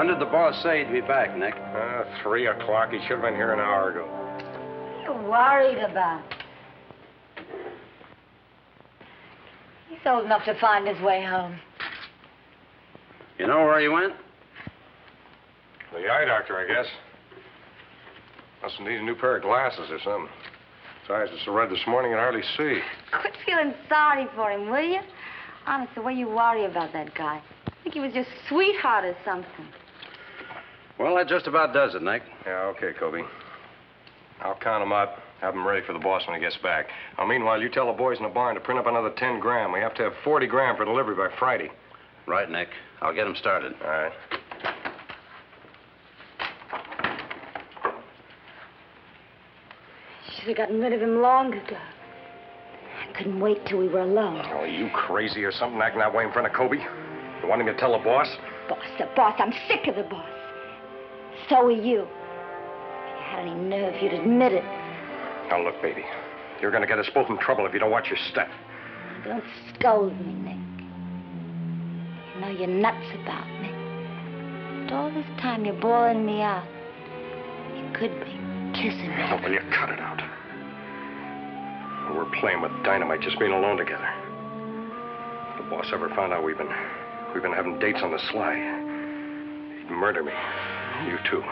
When did the boss say he'd be back, Nick? 3 o'clock. He should have been here an hour ago. What are you worried about? He's old enough to find his way home. You know where he went? The eye doctor, I guess. Must need a new pair of glasses or something. Besides, it's so red this morning I hardly see. Quit feeling sorry for him, will you? Honest, the way you worry about that guy. I think he was your sweetheart or something. Well, that just about does it, Nick. Yeah, okay, Kobe. I'll count them up, have them ready for the boss when he gets back. Now, meanwhile, you tell the boys in the barn to print up another 10 grand. We have to have 40 grand for delivery by Friday. Right, Nick. I'll get him started. All right. Should have gotten rid of him long ago. I couldn't wait till we were alone. Oh, are you crazy or something acting that way in front of Kobe? You want him to tell the boss? The boss. I'm sick of the boss. So are you. If you had any nerve, you'd admit it. Now, look, baby. You're going to get us both in trouble if you don't watch your step. Don't scold me, Nick. You know you're nuts about me. But all this time you're boiling me out. You could be kissing me. Oh, will you cut it out? We're playing with dynamite, just being alone together. If the boss ever found out we've been having dates on the sly, he'd murder me. You too.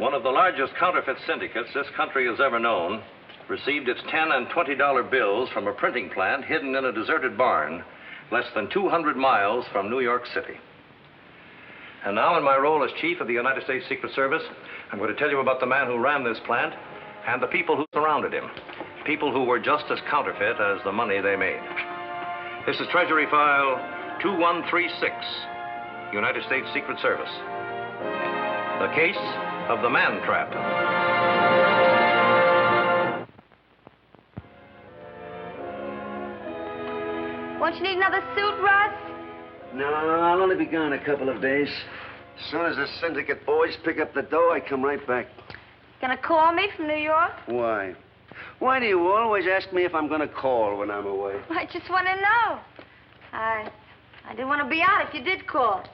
One of the largest counterfeit syndicates this country has ever known received its $10 and $20 bills from a printing plant hidden in a deserted barn less than 200 miles from New York City. And now, in my role as chief of the United States Secret Service, I'm going to tell you about the man who ran this plant and the people who surrounded him. People who were just as counterfeit as the money they made. This is Treasury File 2136, United States Secret Service. The case of the man trap. Won't you need another suit, Russ? No, I'll only be gone a couple of days. As soon as the syndicate boys pick up the dough, I come right back. Gonna call me from New York? Why? Why do you always ask me if I'm going to call when I'm away? I just want to know. I didn't want to be out if you did call.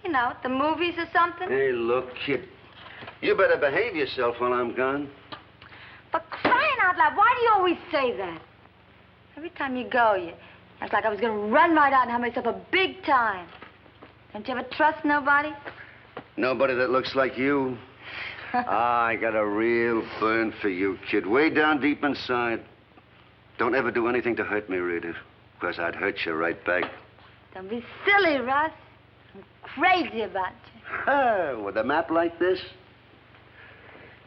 You know, at the movies or something. Hey, look, kid. You better behave yourself while I'm gone. For crying out loud, why do you always say that? Every time you go, you act like I was going to run right out and have myself a big time. Don't you ever trust nobody? Nobody that looks like you. I got a real burn for you, kid. Way down deep inside. Don't ever do anything to hurt me, Rita. Because I'd hurt you right back. Don't be silly, Russ. I'm crazy about you. With a map like this?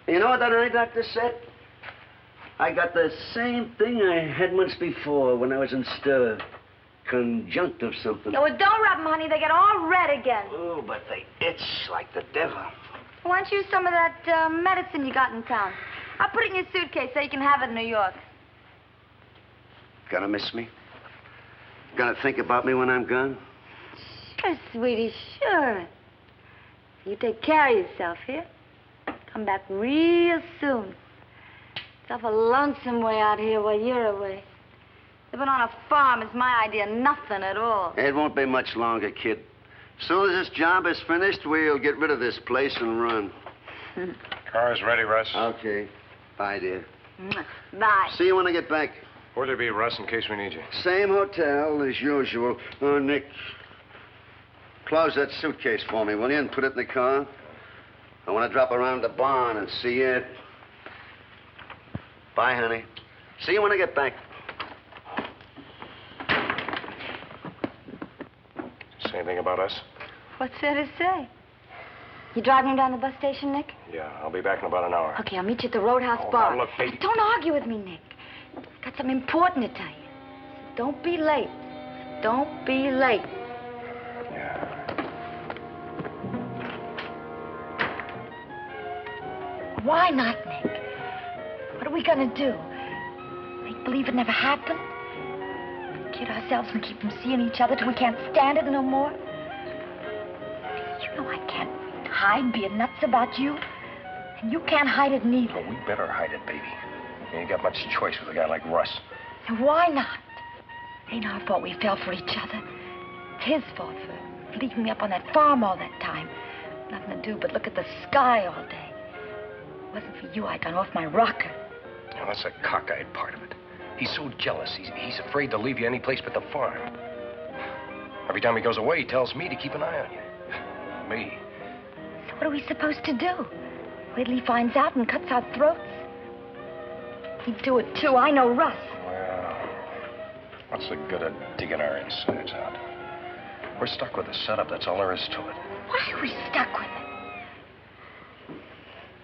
You know what that eye doctor said? I got the same thing I had months before when I was in stir. Conjunctive something. Yeah, well, don't rub them, honey. They get all red again. Oh, but they itch like the devil. Why don't you use some of that medicine you got in town? I'll put it in your suitcase so you can have it in New York. Gonna miss me? Gonna think about me when I'm gone? Sure, sweetie, sure. You take care of yourself here. Come back real soon. It's awful lonesome way out here while you're away. Living on a farm is my idea, nothing at all. It won't be much longer, kid. As soon as this job is finished, we'll get rid of this place and run. Car's ready, Russ. Okay. Bye, dear. Bye. See you when I get back. Where'll you be, Russ, in case we need you? Same hotel as usual. Oh, Nick, close that suitcase for me, will you, and put it in the car? I want to drop around the barn and see you. Bye, honey. See you when I get back. Say anything about us? What's there to say? You driving him down the bus station, Nick? Yeah, I'll be back in about an hour. Okay, I'll meet you at the Roadhouse Oh, bar. now, look, baby. Don't argue with me, Nick. I've got something important to tell you. Don't be late. Don't be late. Yeah. Why not, Nick? What are we gonna do? Make believe it never happened? Kid ourselves and keep from seeing each other till we can't stand it no more? You know I can't hide being nuts about you. And you can't hide it neither. Well, we better hide it, baby. You ain't got much choice with a guy like Russ. And why not? Ain't our fault we fell for each other. It's his fault for Leaving me up on that farm all that time. Nothing to do but look at the sky all day. If it wasn't for you, I'd gone off my rocker. Now, that's the cockeyed part of it. He's so jealous, he's afraid to leave you any place but the farm. Every time he goes away, he tells me to keep an eye on you. Me. So what are we supposed to do? Wait till he finds out and cuts our throats? He'd do it, too. I know Russ. Well, what's the good of digging our insides out? We're stuck with the setup. That's all there is to it. Why are we stuck with it?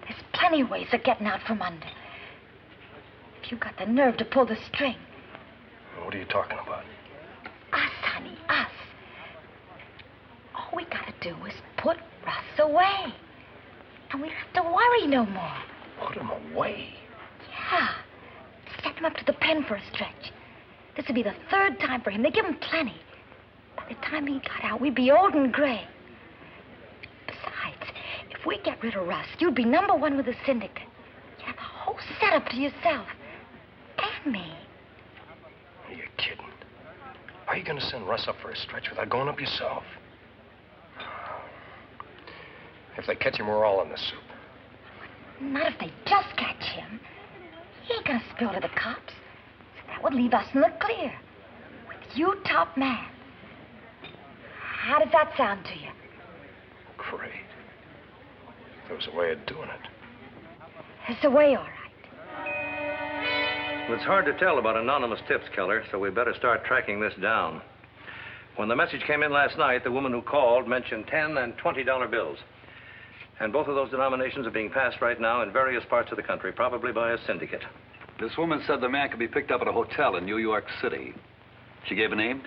There's plenty of ways of getting out from under. If you got the nerve to pull the string. What are you talking about? Us, honey, us. All we gotta do is put Russ away. And we don't have to worry no more. Put him away? Yeah. Send him up to the pen for a stretch. This would be the third time for him. They give him plenty. By the time he got out, we'd be old and gray. Besides, if we get rid of Russ, you'd be #1 with the syndicate. You have the whole setup to yourself. And me. Are you kidding? How are you going to send Russ up for a stretch without going up yourself? If they catch him, we're all in the soup. Not if they just catch him. He ain't gonna spill to the cops. So that would leave us in the clear. With you top man. How does that sound to you? Great. There was a way of doing it. There's a way, all right. It's hard to tell about anonymous tips, Keller, so we better start tracking this down. When the message came in last night, the woman who called mentioned $10 and $20 bills. And both of those denominations are being passed right now in various parts of the country, probably by a syndicate. This woman said the man could be picked up at a hotel in New York City. She gave a name?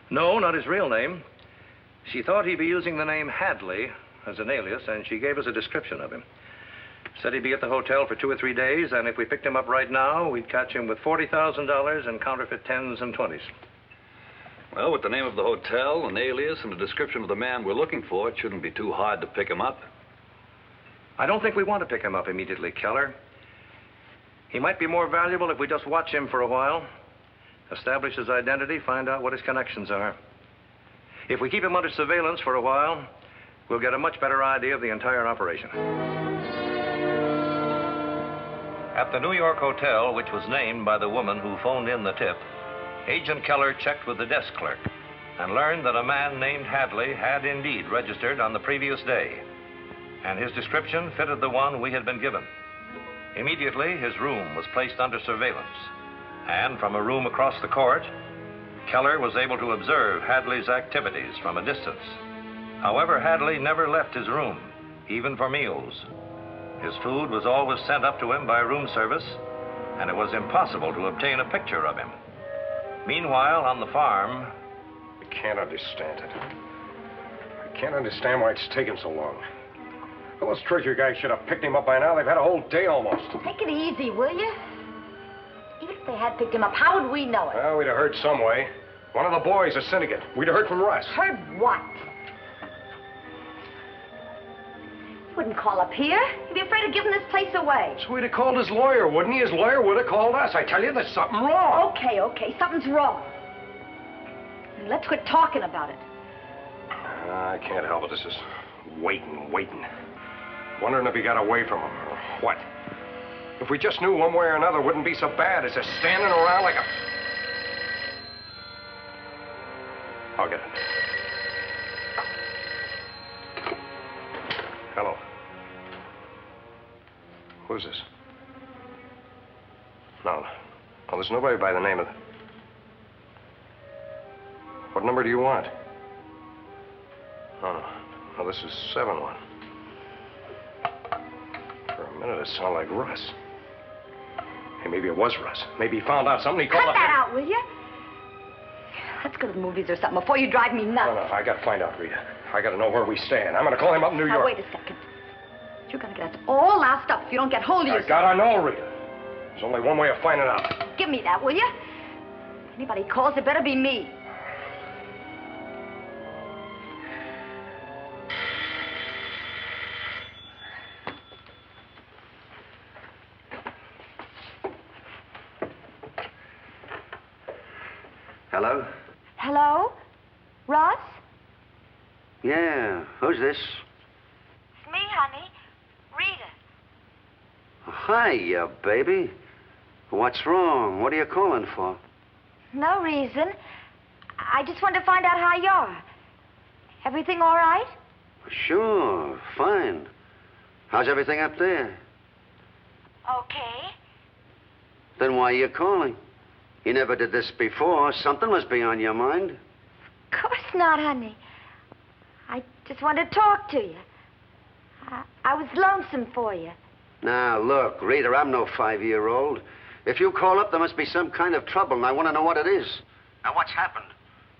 No, not his real name. She thought he'd be using the name Hadley as an alias, and she gave us a description of him. Said he'd be at the hotel for 2 or 3 days, and if we picked him up right now, we'd catch him with $40,000 in counterfeit 10s and 20s. Well, with the name of the hotel, an alias, and a description of the man we're looking for, it shouldn't be too hard to pick him up. I don't think we want to pick him up immediately, Keller. He might be more valuable if we just watch him for a while, establish his identity, find out what his connections are. If we keep him under surveillance for a while, we'll get a much better idea of the entire operation. At the New York hotel, which was named by the woman who phoned in the tip, Agent Keller checked with the desk clerk and learned that a man named Hadley had indeed registered on the previous day, and his description fitted the one we had been given. Immediately, his room was placed under surveillance, and from a room across the court, Keller was able to observe Hadley's activities from a distance. However, Hadley never left his room, even for meals. His food was always sent up to him by room service, and it was impossible to obtain a picture of him. Meanwhile, on the farm... I can't understand it. I can't understand why it's taken so long. Those Treasury guys should have picked him up by now. They've had a whole day almost. Take it easy, will you? Even if they had picked him up, how would we know it? Well, we'd have heard some way. One of the boys, a syndicate. We'd have heard from Russ. Heard what? He wouldn't call up here. He'd be afraid of giving this place away. So we'd have called his lawyer, wouldn't he? His lawyer would have called us. I tell you, there's something wrong. Okay, something's wrong. And let's quit talking about it. I can't help it. This is waiting. Wondering if he got away from him or what. If we just knew one way or another, it wouldn't be so bad as just standing around like a... I'll get it. Hello. Who's this? No, there's nobody by the name of... What number do you want? Oh, no, this is 7-1. For a minute, it sounded like Russ. Hey, maybe it was Russ. Maybe he found out something. He called Cut that out, will you? Let's go to the movies or something before you drive me nuts. No, I gotta find out, Rita. I gotta know where we stand. I'm gonna call him up in New York. Now, wait a second. You're gonna get us all loused up if you don't get hold of yourself. I gotta know, Rita. There's only one way of finding out. Give me that, will you? If anybody calls, it better be me. Hello? Hello? Russ? Yeah, who's this? It's me, honey. Rita. Hiya, baby. What's wrong? What are you calling for? No reason. I just wanted to find out how you are. Everything all right? Sure, fine. How's everything up there? Okay. Then why are you calling? You never did this before. Something must be on your mind. Of course not, honey. I just wanted to talk to you. I was lonesome for you. Now, look, Rita, I'm no 5-year-old. If you call up, there must be some kind of trouble, and I want to know what it is. Now, what's happened?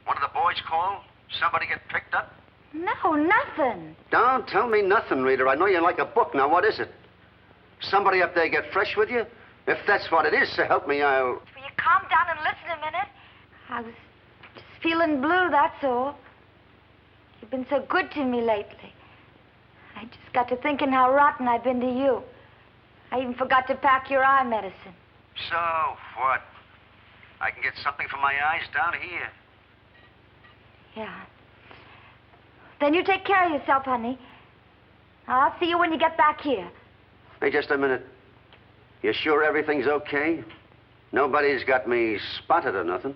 One of the boys call? Somebody get picked up? No, nothing. Don't tell me nothing, Rita. I know you like a book. Now, what is it? Somebody up there get fresh with you? If that's what it is, so help me, I'll... Will you calm down and listen a minute? I was just feeling blue, that's all. You've been so good to me lately. I just got to thinking how rotten I've been to you. I even forgot to pack your eye medicine. So, what? I can get something for my eyes down here. Yeah. Then you take care of yourself, honey. I'll see you when you get back here. Hey, just a minute. You sure everything's okay? Nobody's got me spotted or nothing?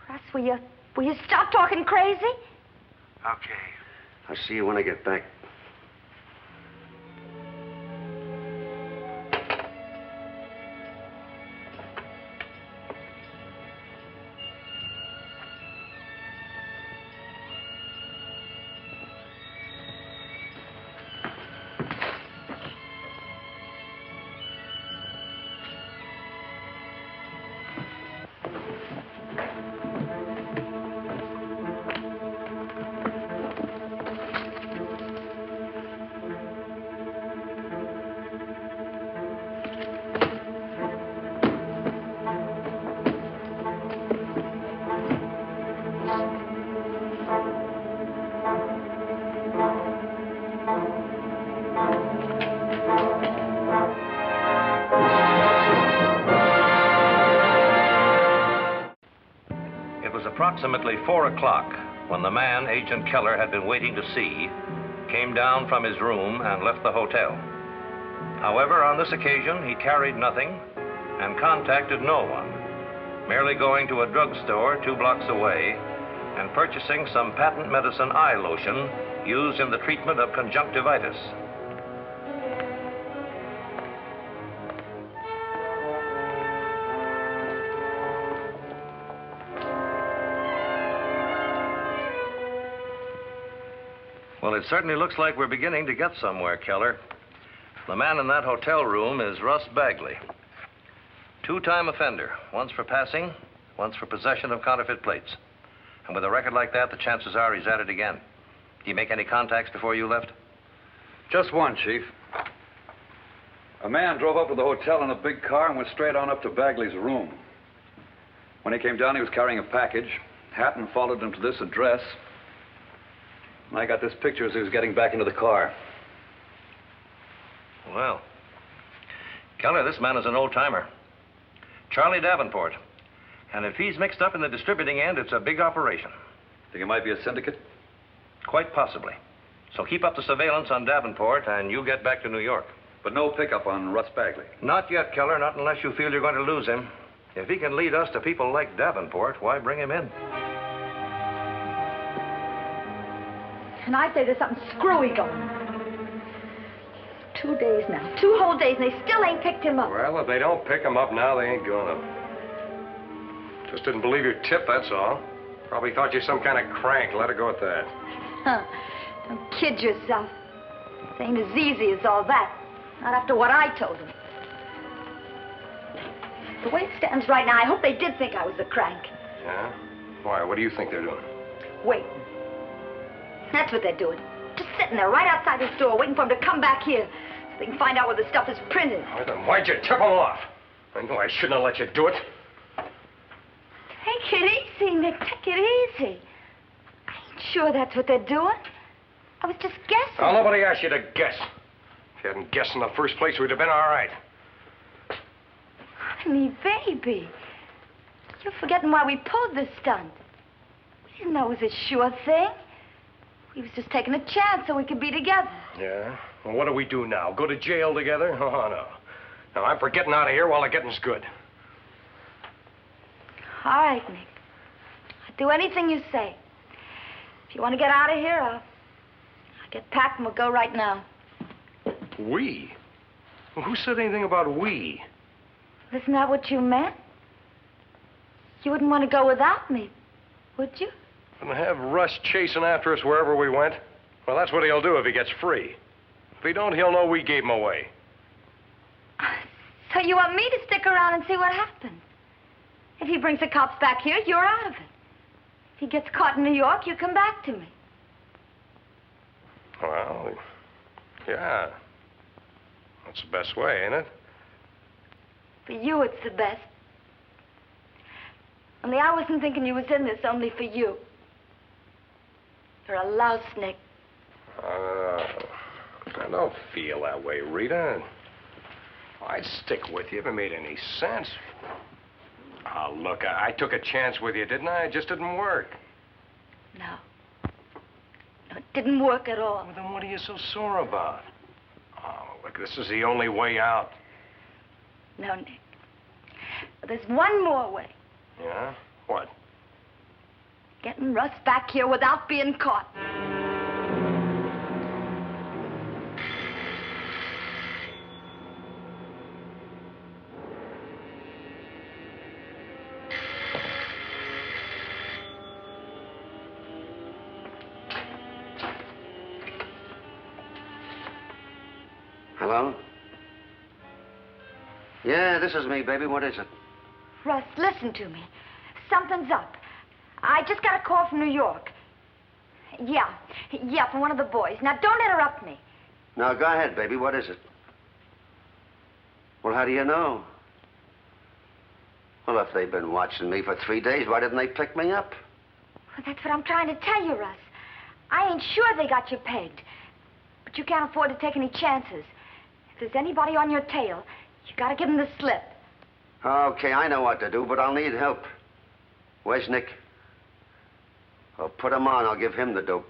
Russ, will you stop talking crazy? Okay. I'll see you when I get back. Approximately 4 o'clock, when the man Agent Keller had been waiting to see came down from his room and left the hotel. However, on this occasion, he carried nothing and contacted no one, merely going to a drugstore 2 blocks away and purchasing some patent medicine eye lotion used in the treatment of conjunctivitis. Well, it certainly looks like we're beginning to get somewhere, Keller. The man in that hotel room is Russ Bagley. 2-time offender, once for passing, once for possession of counterfeit plates. And with a record like that, the chances are he's at it again. Did you make any contacts before you left? Just one, Chief. A man drove up to the hotel in a big car and went straight on up to Bagley's room. When he came down, he was carrying a package. Hatton followed him to this address. And I got this picture as he was getting back into the car. Well, Keller, this man is an old-timer. Charlie Davenport. And if he's mixed up in the distributing end, it's a big operation. Think it might be a syndicate? Quite possibly. So keep up the surveillance on Davenport, and you get back to New York. But no pickup on Russ Bagley. Not yet, Keller, not unless you feel you're going to lose him. If he can lead us to people like Davenport, why bring him in? And I say there's something screwy going. 2 days now. 2 whole days, and they still ain't picked him up. Well, if they don't pick him up now, they ain't gonna. Just didn't believe your tip, that's all. Probably thought you some kind of crank. Let it go at that. Huh. Don't kid yourself. It ain't as easy as all that. Not after what I told them. The way it stands right now, I hope they did think I was a crank. Yeah? Why? What do you think they're doing? Waiting. That's what they're doing. Just sitting there right outside his door, waiting for him to come back here so they can find out where the stuff is printed. Well, then why'd you tip him off? I know I shouldn't have let you do it. Take it easy, Nick. Take it easy. I ain't sure that's what they're doing. I was just guessing. Well, nobody asked you to guess. If you hadn't guessed in the first place, we'd have been all right. Honey, baby. You're forgetting why we pulled this stunt. We didn't know it was a sure thing. He was just taking a chance so we could be together. Yeah? Well, what do we do now? Go to jail together? Oh, no. No, I'm for getting out of here while the getting's good. All right, Nick. I'll do anything you say. If you want to get out of here, I'll get packed and we'll go right now. We? Well, who said anything about we? Isn't that what you meant? You wouldn't want to go without me, would you? And have Russ chasing after us wherever we went? Well, that's what he'll do if he gets free. If he don't, he'll know we gave him away. So you want me to stick around and see what happens? If he brings the cops back here, you're out of it. If he gets caught in New York, you come back to me. Well, yeah. That's the best way, ain't it? For you, it's the best. Only I wasn't thinking you was in this only for you. You're a louse, Nick. I don't feel that way, Rita. I'd stick with you if it made any sense. Oh, look, I took a chance with you, didn't I? It just didn't work. No. No, it didn't work at all. Well, then what are you so sore about? Oh, look, this is the only way out. No, Nick. There's one more way. Yeah? What? Getting Russ back here without being caught. Hello? Yeah, this is me, baby. What is it? Russ, listen to me. Something's up. I just got a call from New York. Yeah, from one of the boys. Now, don't interrupt me. Now, go ahead, baby. What is it? Well, how do you know? Well, if they've been watching me for 3 days, why didn't they pick me up? Well, that's what I'm trying to tell you, Russ. I ain't sure they got you pegged. But you can't afford to take any chances. If there's anybody on your tail, you gotta give them the slip. Okay, I know what to do, but I'll need help. Where's Nick? I'll put him on. I'll give him the dope.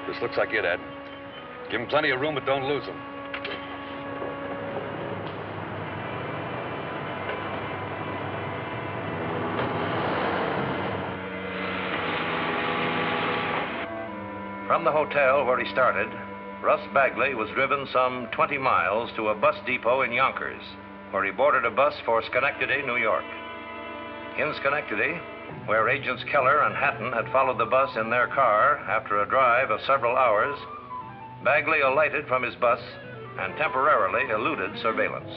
This looks like it, Ed. Give him plenty of room, but don't lose him. From the hotel where he started, Russ Bagley was driven some 20 miles to a bus depot in Yonkers, where he boarded a bus for Schenectady, New York. In Schenectady, where Agents Keller and Hatton had followed the bus in their car after a drive of several hours, Bagley alighted from his bus and temporarily eluded surveillance.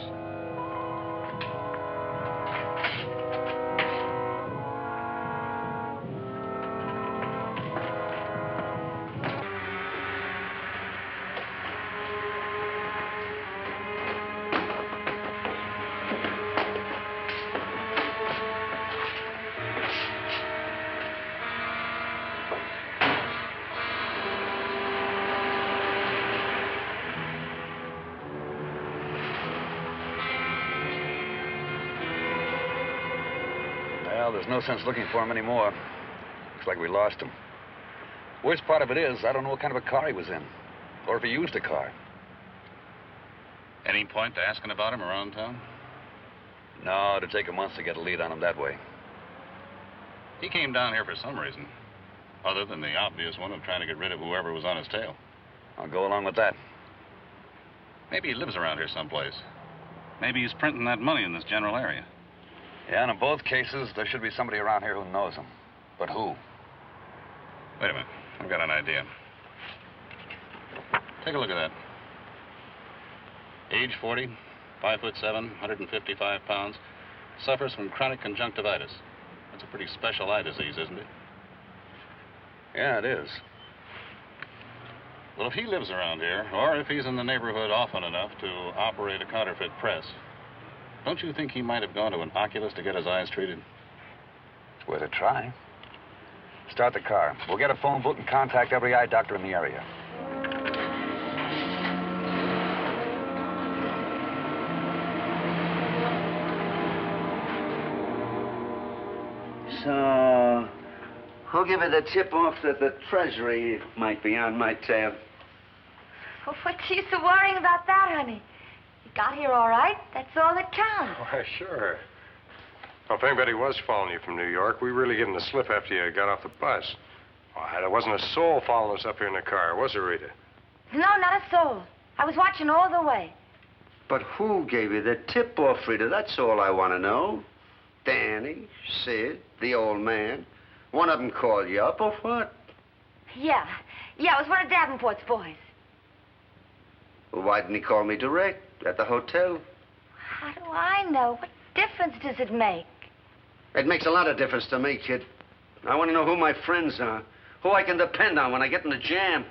Well, there's no sense looking for him anymore. Looks like we lost him. Worst part of it is, I don't know what kind of a car he was in, or if he used a car. Any point to asking about him around town? No, it'd take a month to get a lead on him that way. He came down here for some reason, other than the obvious one of trying to get rid of whoever was on his tail. I'll go along with that. Maybe he lives around here someplace. Maybe he's printing that money in this general area. Yeah, and in both cases, there should be somebody around here who knows him. But who? Wait a minute. I've got an idea. Take a look at that. Age 40, 5'7", 155 pounds. Suffers from chronic conjunctivitis. That's a pretty special eye disease, isn't it? Yeah, it is. Well, if he lives around here, or if he's in the neighborhood often enough to operate a counterfeit press, don't you think he might have gone to an oculist to get his eyes treated? It's worth a try. Start the car. We'll get a phone book and contact every eye doctor in the area. So, who'll give you the tip off that the Treasury might be on my tail? Well, what's the use of worrying about that, honey? You got here all right. That's all that counts. Why, sure. Well, if anybody was following you from New York, we really gave them the slip after you got off the bus. Why, there wasn't a soul following us up here in the car, was there, Rita? No, not a soul. I was watching all the way. But who gave you the tip off, Rita? That's all I want to know. Danny, Sid, the old man. One of them called you up, or what? Yeah, it was one of Davenport's boys. Well, why didn't he call me direct at the hotel? How do I know? What difference does it make? It makes a lot of difference to me, kid. I want to know who my friends are, who I can depend on when I get in a jam.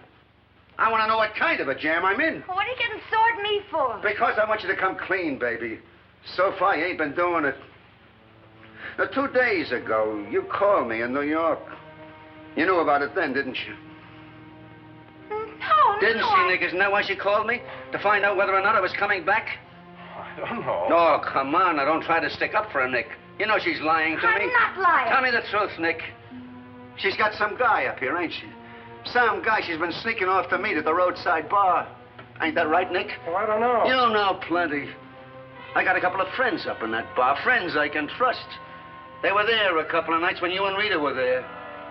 I want to know what kind of a jam I'm in. What are you getting sore at me for? Because I want you to come clean, baby. So far, you ain't been doing it. Now, 2 days ago, you called me in New York. You knew about it then, didn't you? No, Didn't no, she, Nick? Isn't that why she called me? To find out whether or not I was coming back? I don't know. Oh, come on. Now, don't try to stick up for her, Nick. You know she's lying to me. I'm not lying. Tell me the truth, Nick. She's got some guy up here, ain't she? Some guy she's been sneaking off to meet at the roadside bar. Ain't that right, Nick? Well, I don't know. You know plenty. I got a couple of friends up in that bar, friends I can trust. They were there a couple of nights when you and Rita were there.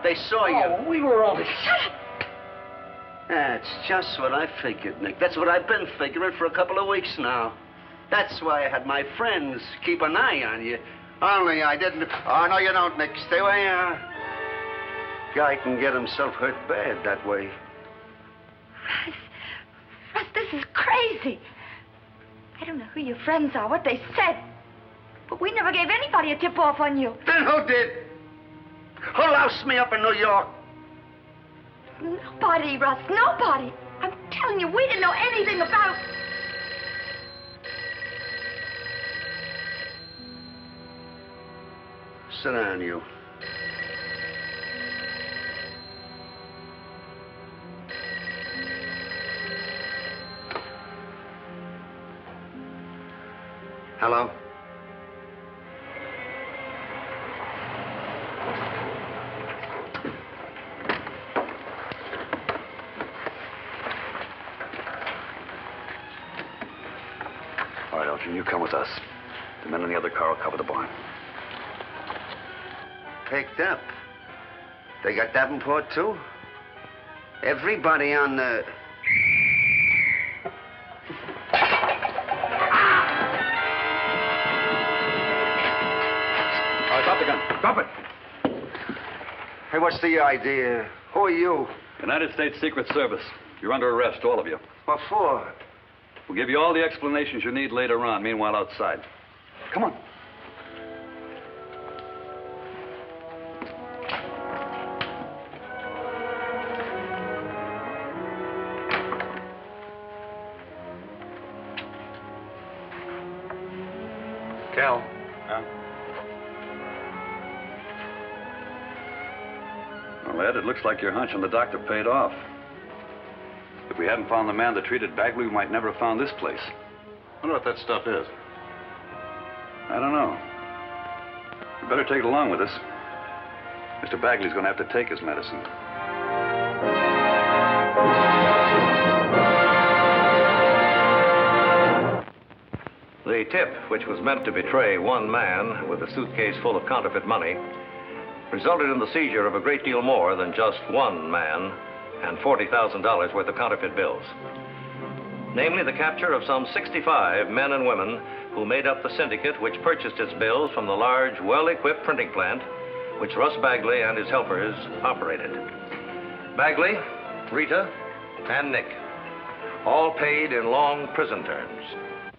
They saw you. Oh, we were only... Shut up. That's just what I figured, Nick. That's what I've been figuring for a couple of weeks now. That's why I had my friends keep an eye on you. Only I didn't... Oh, no, you don't, Nick. Stay where you are. Guy can get himself hurt bad that way. Russ, this is crazy. I don't know who your friends are, what they said. But we never gave anybody a tip-off on you. Then who did? Who loused me up in New York? Nobody, Russ, nobody. I'm telling you, we didn't know anything about... Sit down, you. Hello? All right, Elgin, you come with us. The men in the other car will cover the barn. Picked up. They got Davenport, too? Everybody on the... All right, drop the gun. Drop it. Hey, what's the idea? Who are you? United States Secret Service. You're under arrest, all of you. What for? We'll give you all the explanations you need later on. Meanwhile, outside. Come on. Cal. Well, Ed, it looks like your hunch on the doctor paid off. If we hadn't found the man that treated Bagley, we might never have found this place. Wonder what that stuff is. I don't know. We better take it along with us. Mr. Bagley's going to have to take his medicine. The tip, which was meant to betray one man with a suitcase full of counterfeit money, resulted in the seizure of a great deal more than just one man and $40,000 worth of counterfeit bills. Namely, the capture of some 65 men and women who made up the syndicate which purchased its bills from the large, well-equipped printing plant which Russ Bagley and his helpers operated. Bagley, Rita, and Nick all paid in long prison terms.